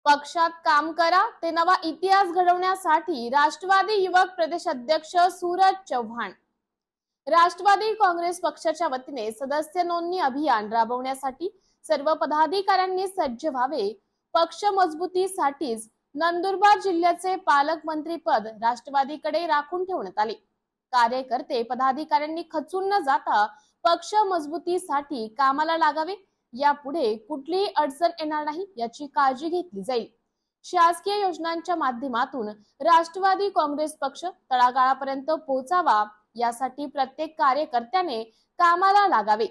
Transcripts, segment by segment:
पक्षात काम करा ते नवा इतिहास घडवण्यासाठी राष्ट्रवादी युवक प्रदेश अध्यक्ष सूरज चव्हाण। राष्ट्रवादी काँग्रेस पक्षाच्या वतीने सदस्य नोंदणी अभियान राबवण्यासाठी सर्व पदाधिकाऱ्यांनी सज्ज व्हावे। पक्ष मजबूतीसाठीच नंदुरबार जिल्ह्याचे पालकमंत्री पद राष्ट्रवादीकडे राखून ठेवण्यात आले। कार्यकर्ते पदाधिकाऱ्यांनी खचून न जाता पक्ष मजबूतीसाठी कामाला लागावे। यापुढे कुठलीही अडचण येणार नाही याची काळजी घेतली जाईल। शासकीय योजनांच्या माध्यमातून राष्ट्रवादी काँग्रेस पक्ष तळागाळापर्यंत पोहोचावा यासाठी प्रत्येक कार्यकर्त्याने कामाला लागावे।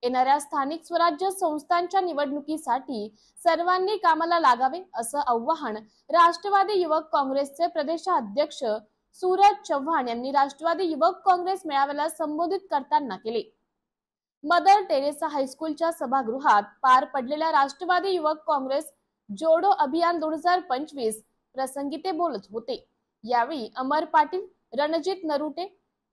येणाऱ्या स्थानिक स्वराज्य संस्थांच्या निवडणुकीसाठी सर्वांनी कामाला लागावे असं आवाहन राष्ट्रवादी युवक काँग्रेसचे प्रदेशाध्यक्ष सूरज चव्हाण यांनी राष्ट्रवादी युवक काँग्रेस मेळाव्याला संबोधित करताना केले। मदर टेरेसा हायस्कूलच्या सभागृहात पार पडलेल्या राष्ट्रवादी युवक काँग्रेस जोडो अभियान 2025 प्रसंगी ते बोलत होते। यावेळी अमर पाटील, रणजित नरुटे,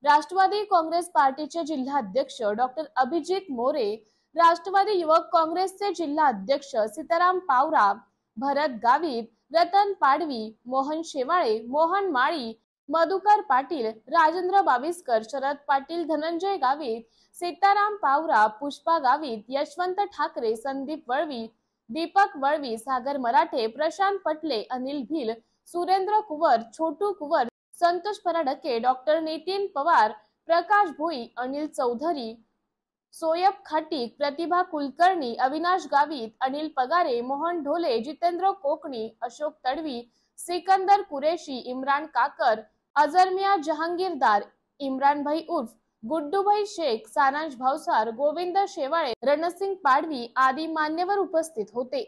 राष्ट्रवादी काँग्रेस पार्टीचे जिल्हाध्यक्ष डॉक्टर अभिजित मोरे, राष्ट्रवादी युवक काँग्रेसचे जिल्हाध्यक्ष सीताराम पावरा, भरत गावित, रतन पाडवी, मोहन शेवाळे, मोहन माळी, मधुकर पाटील, राजेंद्र बाविस्कर, शरद पाटील, धनंजय गावित, सीताराम पावरा, पुष्पा गावित, यशवंत ठाकरे, संदीप वळवी, दीपक वळवी, सागर मराठे, प्रशांत पटले, अनिल भिल, सुरेंद्र कुवर, छोटू कुवर, संतोष पराडके, डॉक्टर नितीन पवार, प्रकाश भोई, अनिल चौधरी, सोयब खाटीक, प्रतिभा कुलकर्णी, अविनाश गावित, अनिल पगारे, मोहन ढोले, जितेंद्र कोकणी, अशोक तडवी, सिकंदर कुरेशी, इम्रान काकर, अजरमिया जहांगीरदार, इम्रान भाई उर्फ गुड्डूभाई शेख, सारांश भावसार, गोविंद शेवाळे, रणसिंग पाडवी आदी मान्यवर उपस्थित होते।